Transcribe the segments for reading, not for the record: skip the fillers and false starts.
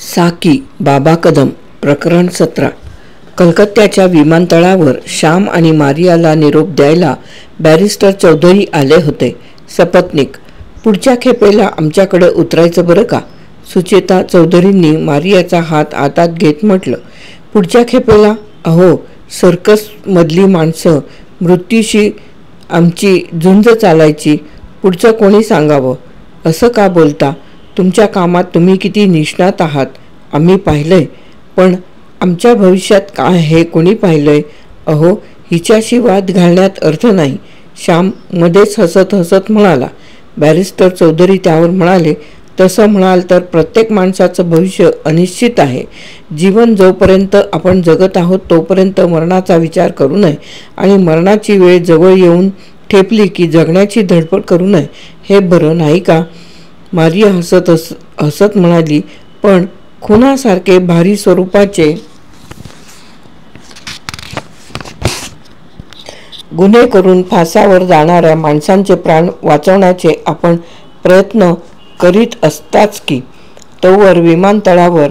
साकी बाबा कदम प्रकरण 17. कलकत्त्याच्या विमानतळावर श्याम आणि मारियाला निरोप द्यायला बॅरिस्टर चौधरी आले होते. सपत्नीक, पुढच्या खेपेला आमच्याकडे उतरायचं बरं का? सुचेता चौधरींनी मारियाचा हात हातात घेत म्हटलं. पुढच्या खेपेला? अहो, सर्कस मधली माणसं, मृत्यूशी आमची झुंज चालायची. पुढचं कोणी सांगावं? असं का बोलता? तुमच्या कामात तुम्ही किती निष्णात आहात आम्ही पाहिलंय, पण आमच्या भविष्यात काय हे कोणी पाहिलंय? अहो, हिच्याशी वाद घालण्यात अर्थ नाही, श्याम मध्येच हसत हसत म्हणाला. बॅरिस्टर चौधरी त्यावर म्हणाले, तसं म्हणाल तर प्रत्येक माणसाचं भविष्य अनिश्चित आहे. जीवन जोपर्यंत आपण जगत आहोत तोपर्यंत मरणाचा विचार करू नये, आणि मरणाची वेळ जवळ येऊन ठेपली की जगण्याची धडपड करू नये. हे बरं नाही का? मारिया हसत म्हणाली, पण खुनासारखे भारी स्वरूपाचे गुन्हे करून फासावर जाणाऱ्या माणसांचे प्राण वाचवण्याचे आपण प्रयत्न करीत असताच की. तोवर विमानतळावर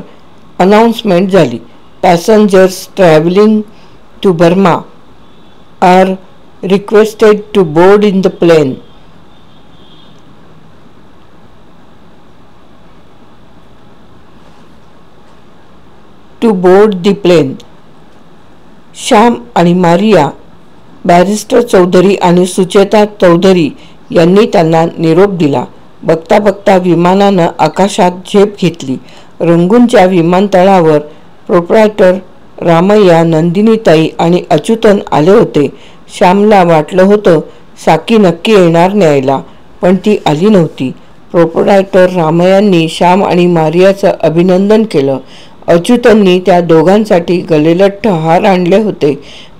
अनाउन्समेंट झाली. Passengers travelling to Burma are requested to board in the plane. To board the plane. Shyam आणि मारिया, बॅरिस्टर चौधरी आणि सुचेता चौधरी यांनी त्यांना निरोप दिला. बघता बघता विमानानं आकाशात झेप घेतली. रंगूनच्या विमानतळावर प्रोप्रायटर रामय्या, नंदिनीताई आणि अच्युतन आले होते. श्यामला वाटलं होतं साकी नक्की येणार न्यायला, पण ती आली नव्हती. प्रोप्रायटर रामय्यांनी श्याम आणि मारियाचं अभिनंदन केलं. अच्युतननी त्या दोघांसाठी गलेलठ्ठ हार आणले होते.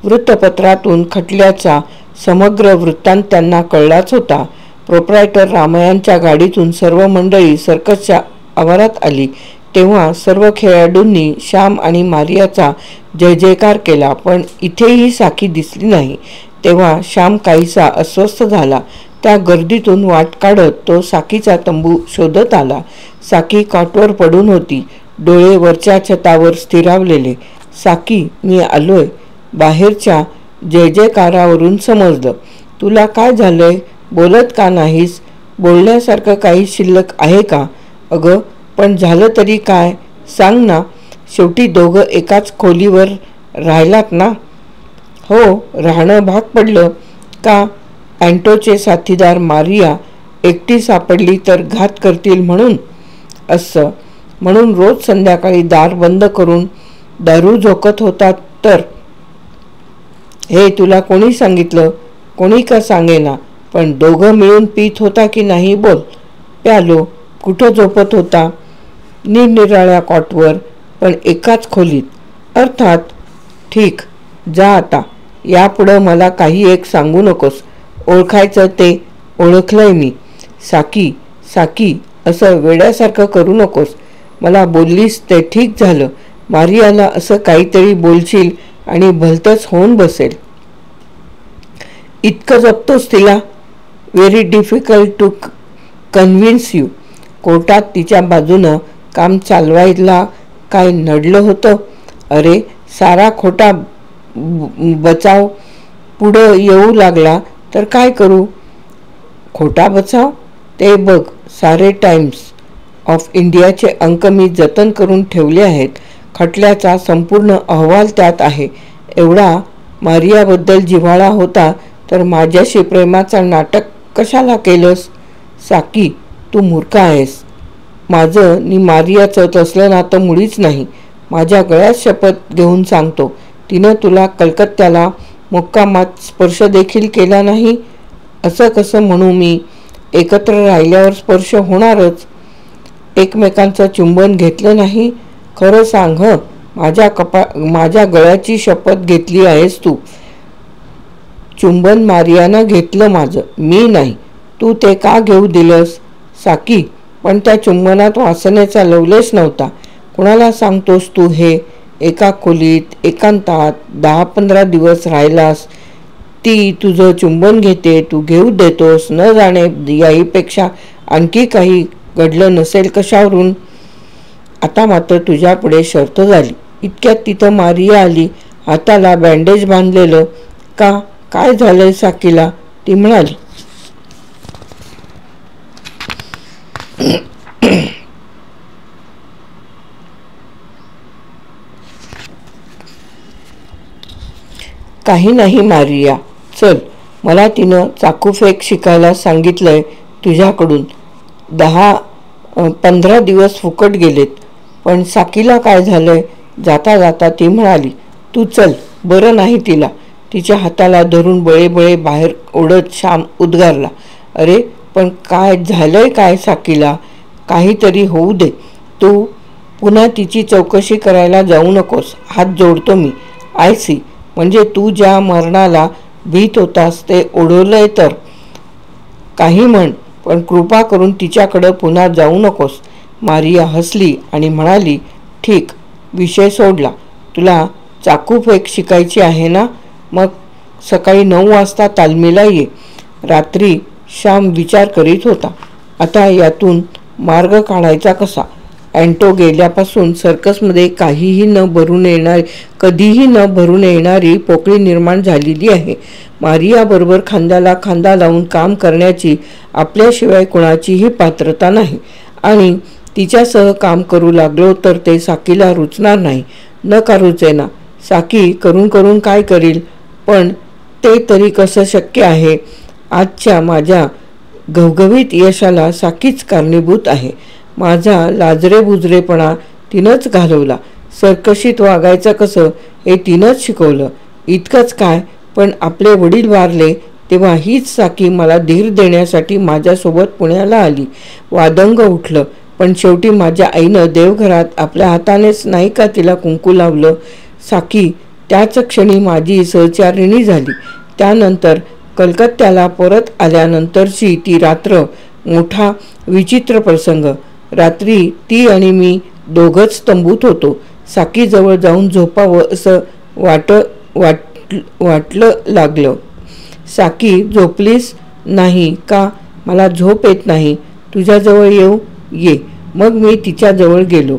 वृत्तपत्रातून खटल्याचा समग्र वृत्तांत त्यांना कळलाच होता. प्रोप्रायटर रामय्यांच्या गाडीतून सर्व मंडळी सर्कसच्या आवारात आली तेव्हा सर्व खेळाडूंनी श्याम आणि मारियाचा जय जयकार केला, पण इथेही साकी दिसली नाही. तेव्हा श्याम काहीसा अस्वस्थ झाला. त्या गर्दीतून वाट काढत तो साकीचा तंबू शोधत आला. साकी कॉटवर पडून होती, डोळे वरच्या छतावर स्थिरावलेले. साकी, मी आलोय, बाहेरच्या जय जयकारावरून समजलं. तुला काय झालंय? बोलत का नाहीस? बोलण्यासारखं काही शिल्लक आहे का? अगं, पण झालं तरी काय? सांग ना. शेवटी दोघं एकाच खोलीवर राहिलात ना? हो, राहणं भाग पडलं का? अँटोचे साथीदार मारिया एकटी सापडली तर घात करतील म्हणून? असं म्हणून रोज संध्याकाळी दार बंद करून दारू झोकत होता तर? हे तुला कोणी सांगितलं? कोणी का सांगेना, पण दोघं मिळून पीत होता की नाही बोल. प्यालो. कुठं झोपत होता? निरनिराळ्या कॉटवर, पण एकाच खोलीत. अर्थात. ठीक, जा आता. यापुढं मला काही एक सांगू नकोस. ओळखायचं ते ओळखलंय मी. साकी, साकी असं वेड्यासारखं करू नकोस. मला बोललीस ते ठीक झालं. मारियाला असं काहीतरी बोलशील आणि भलतंच होऊन बसेल. इतकं जपतोस तिला? Very difficult to convince you. कोर्टात तिच्या बाजूनं काम चालवायला काय नडलं होतं? अरे, सारा खोटा बचाव पुढं येऊ लागला तर काय करू? खोटा बचाव? ते बघ, सारे टाइम्स ऑफ इंडियाचे अंक मी जतन करून ठेवले आहेत. खटल्याचा संपूर्ण अहवाल त्यात आहे. एवढा मारियाबद्दल जिव्हाळा होता तर माझ्याशी प्रेमाचा नाटक कशाला केलंस? साकी, तू मूर्ख आहेस. माझं नि मारियाचं तसलं नातं मुळीच नाही. माझ्या गळ्यात शपथ घेऊन सांगतो, तिनं तुला कलकत्त्याला मुक्कामात स्पर्श देखील केला नाही. असं कसं म्हणू मी? एकत्र राहिल्यावर स्पर्श होणारच. एकमेकांचं चुंबन घेतलं नाही? खरं सांग हं, माझ्या गळ्याची शपथ घेतली आहेस तू. चुंबन मारियानं घेतलं माझं, मी नाही. तू ते का घेऊ दिलंस? साकी, पण त्या चुंबनात वासनेचा लवलेश नव्हता. कुणाला सांगतोस तू हे? एका खोलीत एकांतात 10-15 दिवस राहिलास. ती तुझं चुंबन घेते, तू घेऊ देतोस. न जाणे याहीपेक्षा आणखी काही घडलं नसेल कशावरून. आता मात्र तुझ्यापुढे शर्त झाली. इतक्यात तिथं मारिया आली. हाताला बँडेज बांधलेलं. का, काय झालंय साकीला, ती म्हणाली. काही नाही मारिया, चल. मला तिनं चाकूफेक शिकायला सांगितलंय तुझ्याकडून. 10-15 दिवस फुकट गेलेत. पण साकीला काय झालंय. जाता जाता ती म्हणाली, तू चल, बरं नाही तिला. तिच्या हाताला धरून बळे बाहेर ओढत श्याम उद्गारला, अरे पण काय झालंय काय साकीला. काहीतरी होऊ दे. तू पुन्हा तिची चौकशी करायला जाऊ नकोस. हात जोडतो मी. आय सी, म्हणजे तू ज्या मरणाला भीत होतास ते ओढवलंय तर. काही म्हण, पण कृपा करून तिच्याकडं पुन्हा जाऊ नकोस. मारिया हसली आणि म्हणाली, ठीक, विषय सोडला. तुला चाकूफेक शिकायची आहे ना, मग सकाळी 9 वाजता तालमीला ये. रात्री श्याम विचार करीत होता, आता यातून मार्ग काढायचा कसा. अँटो गेल्यापासून सर्कसमध्ये कधीही न भरून येणारी पोकळी निर्माण झालेली आहे. मारियाबरोबर खांद्याला खांदा लावून काम करण्याची आपल्याशिवाय कुणाचीही पात्रता नाही. आणि तिच्यासह काम करू लागलो तर ते साकीला रुचणार नाही. न का रुचेना. साकी करून करून काय करील. पण ते तरी कसं शक्य आहे. आजच्या माझ्या घवघवीत यशाला साकीच कारणीभूत आहे. माझा लाजरेबुजरेपणा तिनंच घालवला. सर्कशीत वागायचं कसं हे तिनंच शिकवलं. इतकंच काय, पण आपले वडील वारले तेव्हा हीच साकी मला धीर देण्यासाठी माझ्यासोबत पुण्याला आली. वादंग उठलं, पण शेवटी माझ्या आईनं देवघरात आपल्या हातानेच नाही का तिला कुंकू लावलं. साकी त्याच क्षणी माझी सहचारिणी झाली. त्यानंतर कलकत्त्याला परत आल्यानंतरची ती रात्र मोठा विचित्र प्रसंग. रात्री ती आणि मी दोघंच तंबूत होतो. साकीजवळ जाऊन झोपावं असं वाटलं लागलं. साकी, झोपलीस नाही का. मला झोप येत नाही. तुझ्याजवळ येऊ. ये. मग मी तिच्याजवळ गेलो.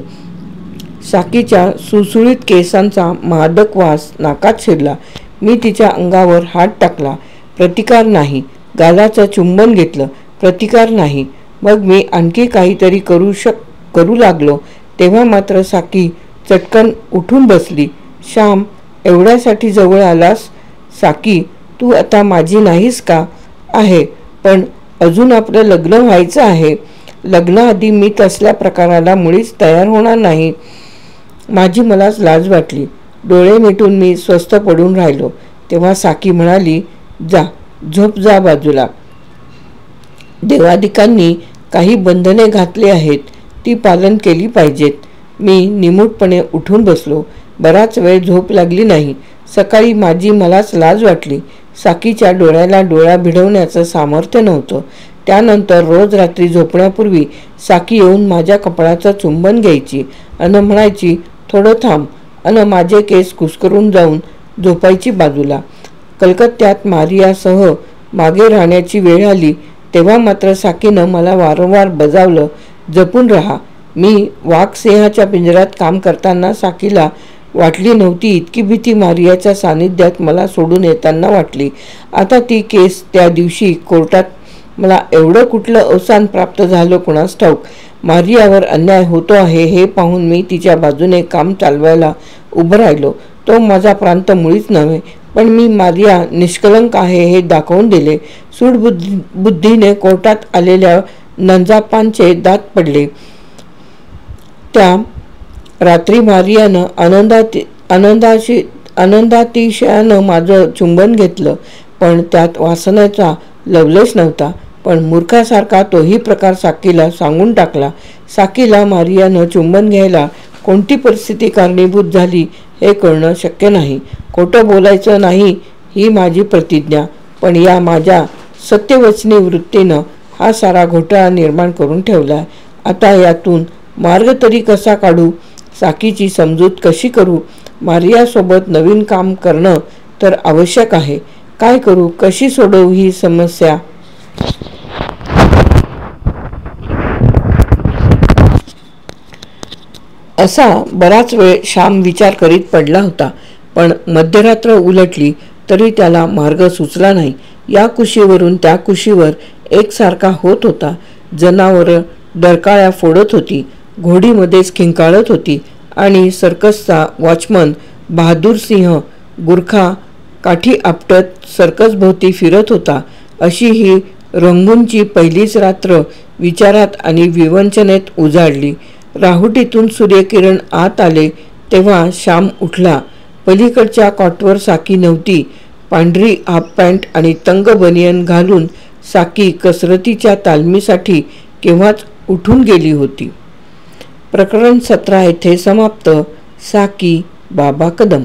साकीच्या सुळसुळीत केसांचा मादक वास नाकात शिरला. मी तिच्या अंगावर हात टाकला. प्रतिकार नाही. गालाचं चुंबन घेतलं. प्रतिकार नाही. मग मी आणखी काहीतरी करू लागलो तेव्हा मात्र साकी चटकन उठून बसली. श्याम, एवढ्यासाठी जवळ आलास. साकी, तू आता माझी नाहीस का. आहे, पण अजून आपलं लग्न व्हायचं आहे. लग्नाआधी मी तसल्या प्रकाराला मुळीच तयार होणार नाही. माझी मलाच लाज वाटली. डोळे मिटून मी स्वस्थ पडून राहिलो. तेव्हा साकी म्हणाली, जा, झोप जा बाजूला. देवादिकांनी काही बंधने घातली आहेत, ती पालन केली पाहिजेत. मी निमूटपणे उठून बसलो. बराच वेळ झोप लागली नाही. सकाळी माझी मलाच लाज वाटली. साकीच्या डोळ्याला डोळा भिडवण्याचं सामर्थ्य नव्हतं. त्यानंतर रोज रात्री झोपण्यापूर्वी साकी येऊन माझ्या कपाळाचं चुंबन घ्यायची अन म्हणायची, थोडं थांब, अन माझे केस कुस्करून जाऊन झोपायची बाजूला. कलकत्त्यात मारियासह मागे राहण्याची वेळ आली तेव्हा मात्र साकीनं मला वारंवार बजावलं, जपून राहा. मी वाघसिंहाच्या पिंजऱ्यात काम करताना साकीला वाटली नव्हती इतकी भीती मारियाच्या सानिध्यात मला सोडून येताना वाटली. आता ती केस त्या दिवशी कोर्टात मला एवढं कुठलं अवसान प्राप्त झालं कुणास ठाऊक. मारियावर अन्याय होतो आहे हे पाहून मी तिच्या बाजूने काम चालवायला उभं राहिलो. तो माझा प्रांत मुळीच नव्हे, पण मी मारिया निष्कलंक आहे हे दाखवून दिले. सूडबुद्धीने कोर्टात आलेल्या नंजापांचे दात पडले. त्या रात्री मारियानं आनंदातिशयानं माझं चुंबन घेतलं, पण त्यात वासनेचा लवलेश नव्हता. पण मूर्खासारखा तोही प्रकार साकीला सांगून टाकला. साकीला मारियानं चुंबन घ्यायला कोणती परिस्थिती कारणीभूत झाली हे कळणं शक्य नाही. खोटं बोलायचं नाही ही माझी प्रतिज्ञा, पण या माझ्या सत्यवचनी वृत्तीनं हा सारा घोटाळा निर्माण करून ठेवला. आता यातून मार्ग तरी कसा काढू. साकीची समजूत कशी करू. मारियासोबत नवीन काम करणं तर आवश्यक आहे. काय करू, कशी सोडवू ही समस्या. असा बराच वेळ श्याम विचार करीत पडला होता, पण मध्यरात्र उलटली तरी त्याला मार्ग सुचला नाही. या कुशीवरून त्या कुशीवर एकसारखा होत होता. जनावरं डरकाळ्या फोडत होती, घोडी मध्येच किंकाळत होती आणि सर्कसचा वॉचमन बहादूर सिंह गुरखा काठी आपटत सर्कस भोवती फिरत होता. अशी ही रंगूनची पहिलीच रात्र विचारात आणि विवंचनेत उजाडली. राहुटीतून सूर्यकिरण आत आले तेव्हा श्याम उठला. पलीकडच्या कॉटवर साकी नव्हती. पांढरी हाफ पॅन्ट आणि तंग बनियन घालून साकी कसरतीच्या तालमीसाठी केव्हाच उठून गेली होती. प्रकरण 17 येथे समाप्त. साकी बाबा कदम.